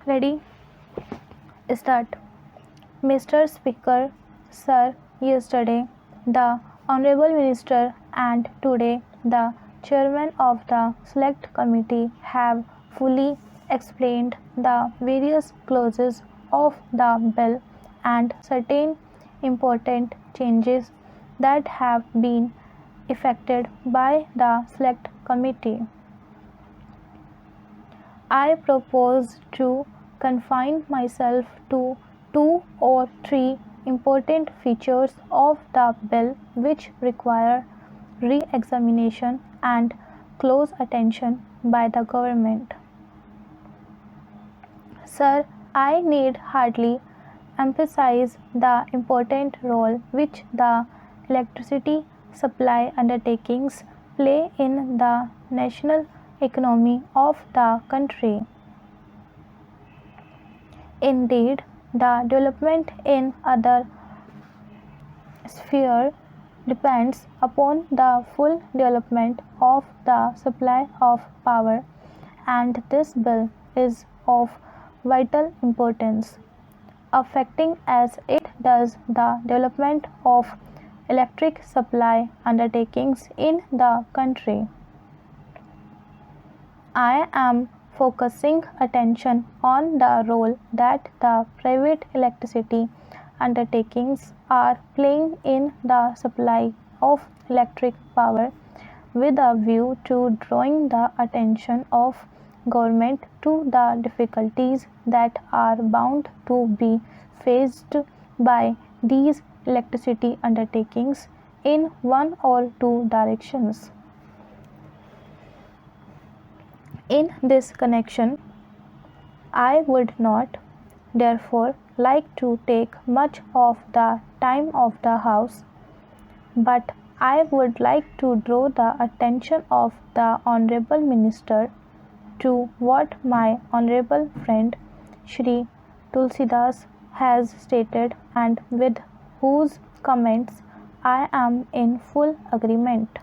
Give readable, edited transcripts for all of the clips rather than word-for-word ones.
Ready? Start. Mr. Speaker, Sir, yesterday the Honorable Minister and today the Chairman of the Select Committee have fully explained the various clauses of the bill and certain important changes that have been effected by the Select Committee. I propose to confine myself to two or three important features of the bill which require re-examination and close attention by the government. Sir, I need hardly emphasize the important role which the electricity supply undertakings play in the national economy of the country. Indeed, the development in other sphere depends upon the full development of the supply of power, and this bill is of vital importance, affecting as it does the development of electric supply undertakings in the country. I am focusing attention on the role that the private electricity undertakings are playing in the supply of electric power with a view to drawing the attention of government to the difficulties that are bound to be faced by these electricity undertakings in one or two directions. In this connection, I would not, therefore, like to take much of the time of the House, but I would like to draw the attention of the Honorable Minister to what my Honorable friend Shri Tulsidas has stated and with whose comments I am in full agreement.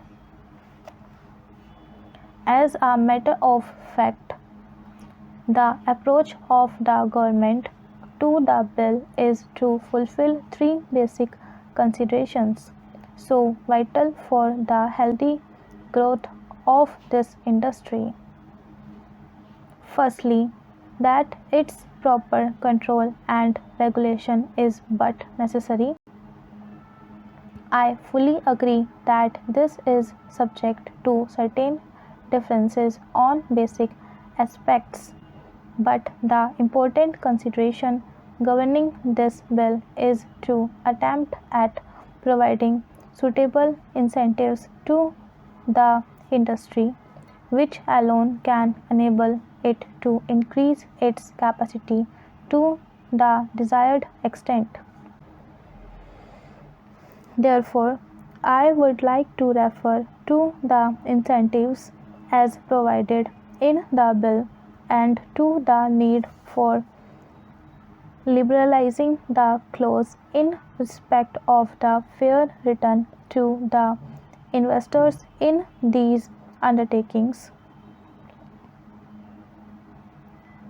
As a matter of fact, the approach of the government to the bill is to fulfill three basic considerations so vital for the healthy growth of this industry. Firstly, that its proper control and regulation is but necessary. I fully agree that this is subject to certain differences on basic aspects, but the important consideration governing this bill is to attempt at providing suitable incentives to the industry, which alone can enable it to increase its capacity to the desired extent. Therefore, I would like to refer to the incentives as provided in the bill and to the need for liberalizing the clause in respect of the fair return to the investors in these undertakings.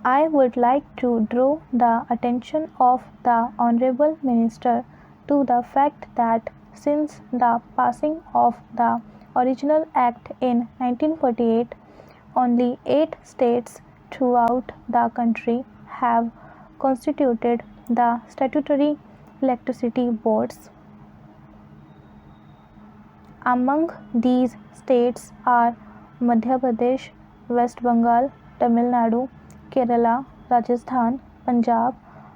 I would like to draw the attention of the Honorable Minister to the fact that since the passing of the original Act in 1948, only 8 states throughout the country have constituted the statutory electricity boards. Among these states are Madhya Pradesh, West Bengal, Tamil Nadu, Kerala, Rajasthan, Punjab,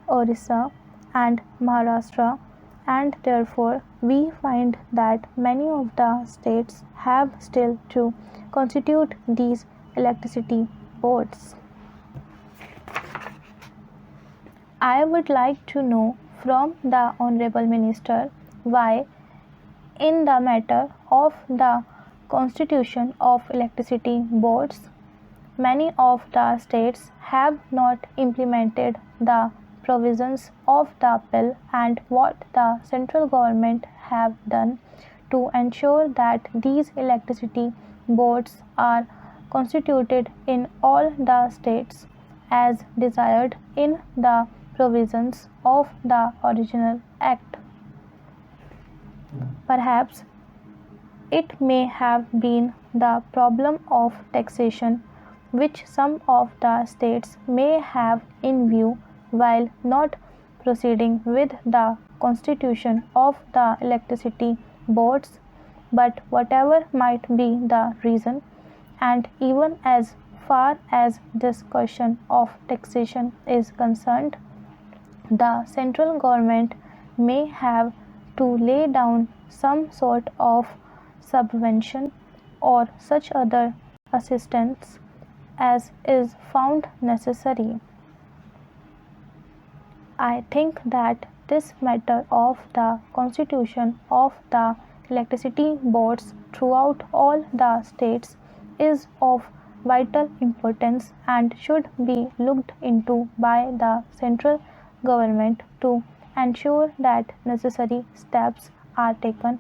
Orissa, and Maharashtra, and therefore we find that many of the states have still to constitute these electricity boards. I would like to know from the Honorable Minister why, in the matter of the constitution of electricity boards, many of the states have not implemented the provisions of the bill and what the central government have done to ensure that these electricity boards are constituted in all the states as desired in the provisions of the original Act. Perhaps it may have been the problem of taxation which some of the states may have in view while not proceeding with the constitution of the electricity boards, but whatever might be the reason, and even as far as this question of taxation is concerned, the central government may have to lay down some sort of subvention or such other assistance as is found necessary. I think that this matter of the constitution of the electricity boards throughout all the states is of vital importance and should be looked into by the central government to ensure that necessary steps are taken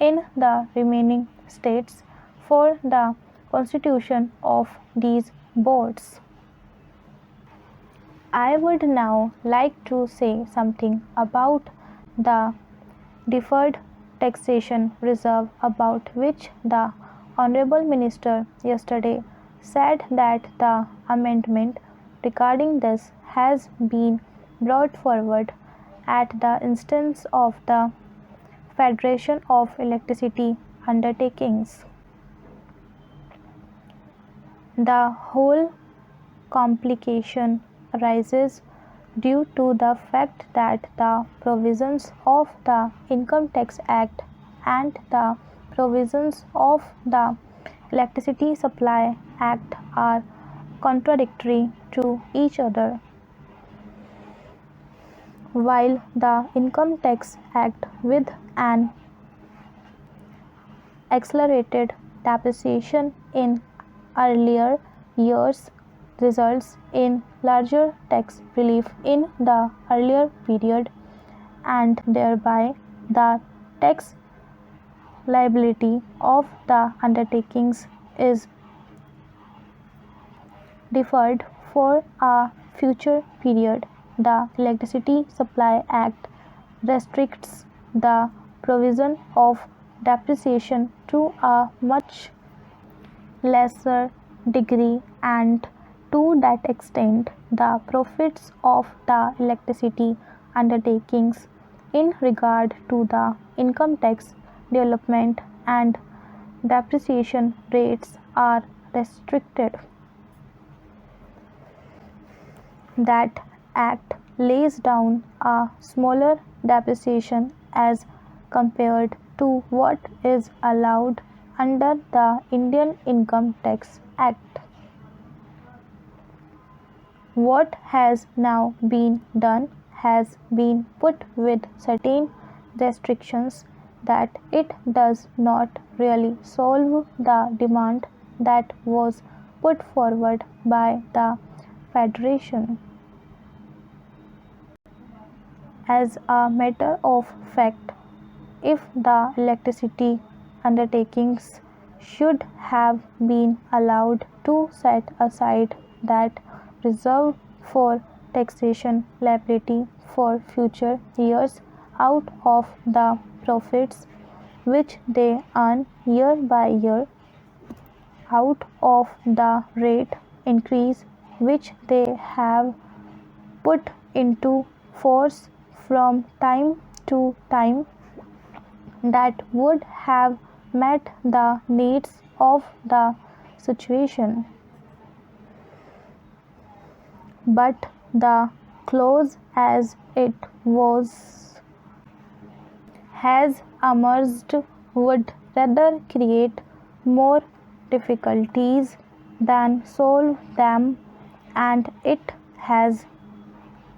in the remaining states for the constitution of these boards. I would now like to say something about the deferred taxation reserve, about which the Honorable Minister yesterday said that the amendment regarding this has been brought forward at the instance of the Federation of Electricity Undertakings. The whole complication arises due to the fact that the provisions of the Income Tax Act and the provisions of the Electricity Supply Act are contradictory to each other. While the Income Tax Act, with an accelerated depreciation in earlier years, results in larger tax relief in the earlier period, and thereby the tax liability of the undertakings is deferred for a future period. The Electricity Supply Act restricts the provision of depreciation to a much lesser degree, and to that extent, the profits of the electricity undertakings in regard to the income tax development and depreciation rates are restricted. That Act lays down a smaller depreciation as compared to what is allowed under the Indian Income Tax Act. What has now been done has been put with certain restrictions that it does not really solve the demand that was put forward by the Federation. As a matter of fact, if the electricity undertakings should have been allowed to set aside that reserve for taxation liability for future years out of the profits which they earn year by year, out of the rate increase which they have put into force from time to time, that would have met the needs of the situation. But the clause as it has emerged would rather create more difficulties than solve them, and it has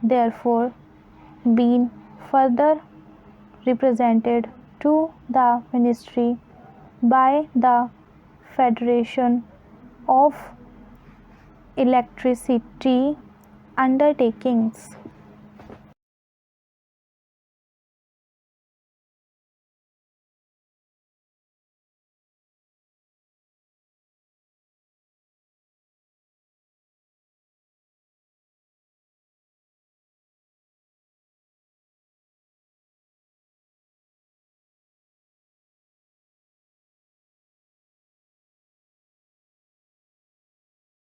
therefore been further represented to the Ministry by the Federation of Electricity Undertakings.